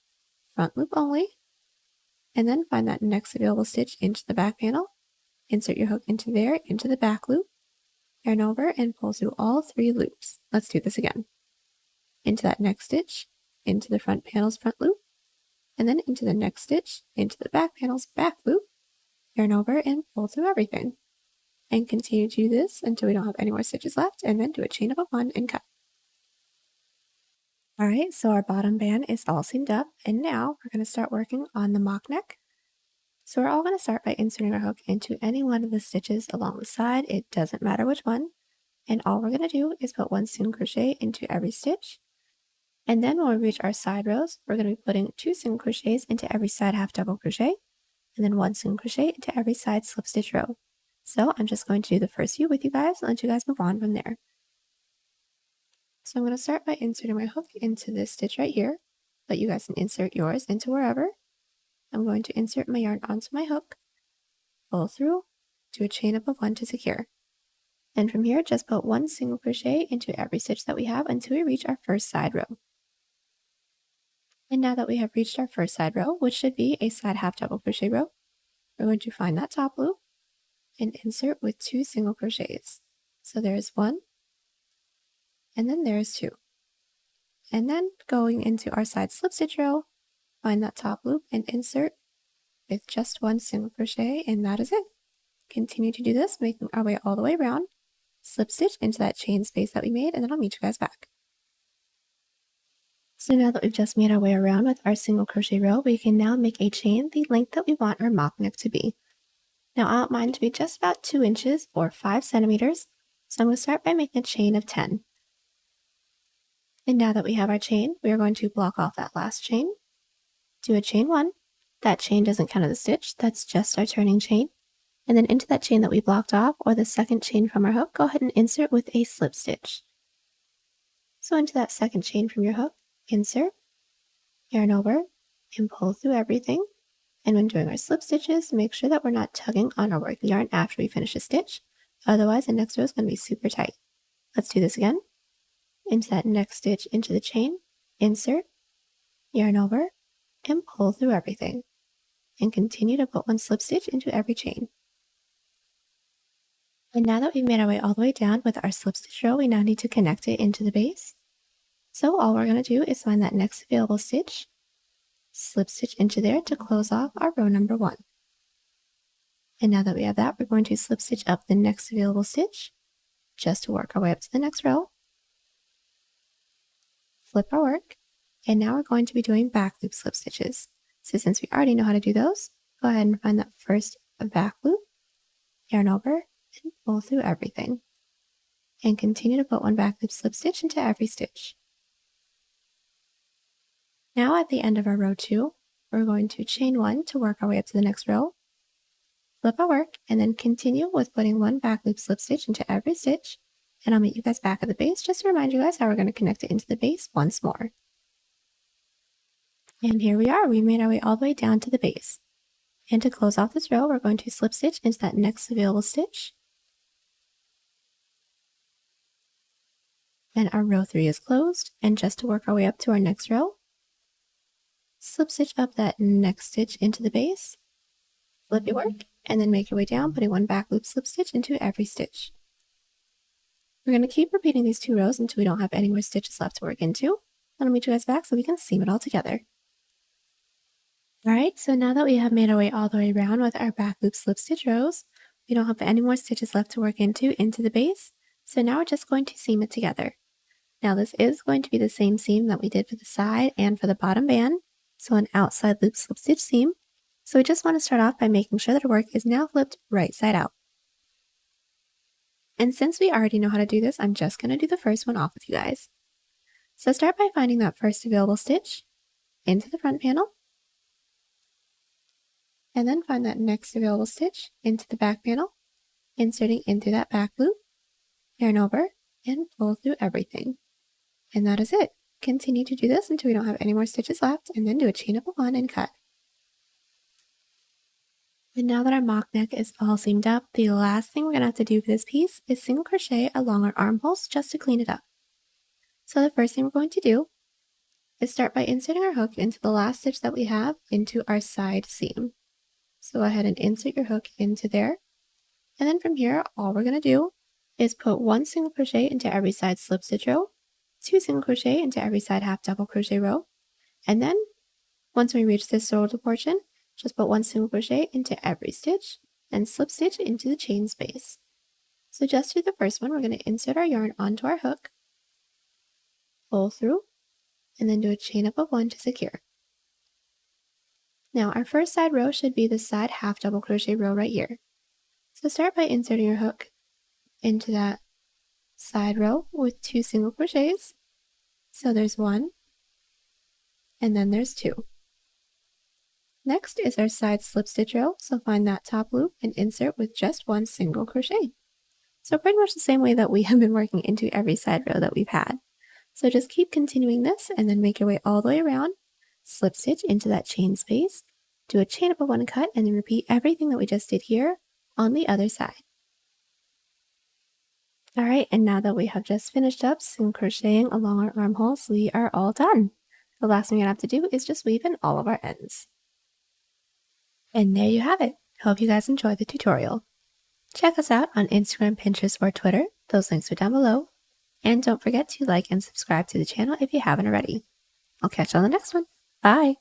front loop only, and then find that next available stitch into the back panel, insert your hook into there, into the back loop, yarn over, and pull through all 3 loops. Let's do this again. Into that next stitch, into the front panel's front loop, and then into the next stitch, into the back panel's back loop, yarn over, and pull through everything. And continue to do this until we don't have any more stitches left, and then do a chain of 1 and cut. Alright, so our bottom band is all seamed up, and now we're going to start working on the mock neck. So we're all going to start by inserting our hook into any one of the stitches along the side. It doesn't matter which one. And all we're going to do is put 1 single crochet into every stitch. And then when we reach our side rows, we're going to be putting 2 single crochets into every side half double crochet, and then 1 single crochet into every side slip stitch row. So I'm just going to do the first few with you guys and let you guys move on from there. So I'm going to start by inserting my hook into this stitch right here, but you guys can insert yours into wherever. I'm going to insert my yarn onto my hook, pull through, do a chain up of 1 to secure. And from here, just put 1 single crochet into every stitch that we have until we reach our first side row. And now that we have reached our first side row, which should be a side half double crochet row, we're going to find that top loop and insert with 2 single crochets. So there's 1, and then there's 2. And then going into our side slip stitch row, find that top loop and insert with just 1 single crochet, and that is it. Continue to do this, making our way all the way around, slip stitch into that chain space that we made, and then I'll meet you guys back. So now that we've just made our way around with our single crochet row, we can now make a chain the length that we want our mock neck to be. Now I want mine to be just about 2 inches or 5 centimeters, so I'm going to start by making a chain of 10. And now that we have our chain, we are going to block off that last chain, do a chain 1. That chain doesn't count as a stitch, that's just our turning chain. And then into that chain that we blocked off, or the second chain from our hook, go ahead and insert with a slip stitch. So into that second chain from your hook, insert, yarn over, and pull through everything. And when doing our slip stitches, make sure that we're not tugging on our work yarn after we finish a stitch. Otherwise, the next row is going to be super tight. Let's do this again. Into that next stitch into the chain, insert, yarn over, and pull through everything. And continue to put 1 slip stitch into every chain. And now that we've made our way all the way down with our slip stitch row, we now need to connect it into the base. So all we're going to do is find that next available stitch, slip stitch into there to close off our row number 1. And now that we have that, we're going to slip stitch up the next available stitch just to work our way up to the next row. Flip our work, and now we're going to be doing back loop slip stitches. So since we already know how to do those, go ahead and find that first back loop, yarn over, and pull through everything. And continue to put 1 back loop slip stitch into every stitch. Now at the end of our row 2, we're going to chain 1 to work our way up to the next row, flip our work, and then continue with putting 1 back loop slip stitch into every stitch, and I'll meet you guys back at the base just to remind you guys how we're going to connect it into the base once more. And here we are, we made our way all the way down to the base. And to close off this row, we're going to slip stitch into that next available stitch. And our row 3 is closed, and just to work our way up to our next row, slip stitch up that next stitch into the base, flip your work, and then make your way down, putting 1 back loop slip stitch into every stitch. We're going to keep repeating these 2 rows until we don't have any more stitches left to work into. Then I'll meet you guys back so we can seam it all together. Alright, so now that we have made our way all the way around with our back loop slip stitch rows, we don't have any more stitches left to work into the base, so now we're just going to seam it together. Now this is going to be the same seam that we did for the side and for the bottom band, so an outside loop slip stitch seam. So we just want to start off by making sure that our work is now flipped right side out. And since we already know how to do this, I'm just going to do the first one off with you guys. So start by finding that first available stitch into the front panel, and then find that next available stitch into the back panel, inserting into that back loop, yarn over, and pull through everything. And that is it. Continue to do this until we don't have any more stitches left, and then do a chain up of 1 and cut. And now that our mock neck is all seamed up, the last thing we're going to have to do for this piece is single crochet along our armholes just to clean it up. So the first thing we're going to do is start by inserting our hook into the last stitch that we have into our side seam. So go ahead and insert your hook into there. And then from here, all we're going to do is put 1 single crochet into every side slip stitch row, 2 single crochet into every side half double crochet row, and then once we reach this shoulder portion, just put 1 single crochet into every stitch and slip stitch into the chain space. So just do the first one, we're going to insert our yarn onto our hook, pull through, and then do a chain up of 1 to secure. Now our first side row should be the side half double crochet row right here. So start by inserting your hook into that side row with 2 single crochets. So there's 1, and then there's 2. Next is our side slip stitch row, so find that top loop and insert with just 1 single crochet. So pretty much the same way that we have been working into every side row that we've had. So just keep continuing this and then make your way all the way around, slip stitch into that chain space, do a chain up of 1 cut, and then repeat everything that we just did here on the other side. Alright, and now that we have just finished up single crocheting along our armholes, we are all done. The last thing we have to do is just weave in all of our ends. And there you have it. Hope you guys enjoyed the tutorial. Check us out on Instagram, Pinterest, or Twitter. Those links are down below. And don't forget to like and subscribe to the channel if you haven't already. I'll catch you on the next one. Bye!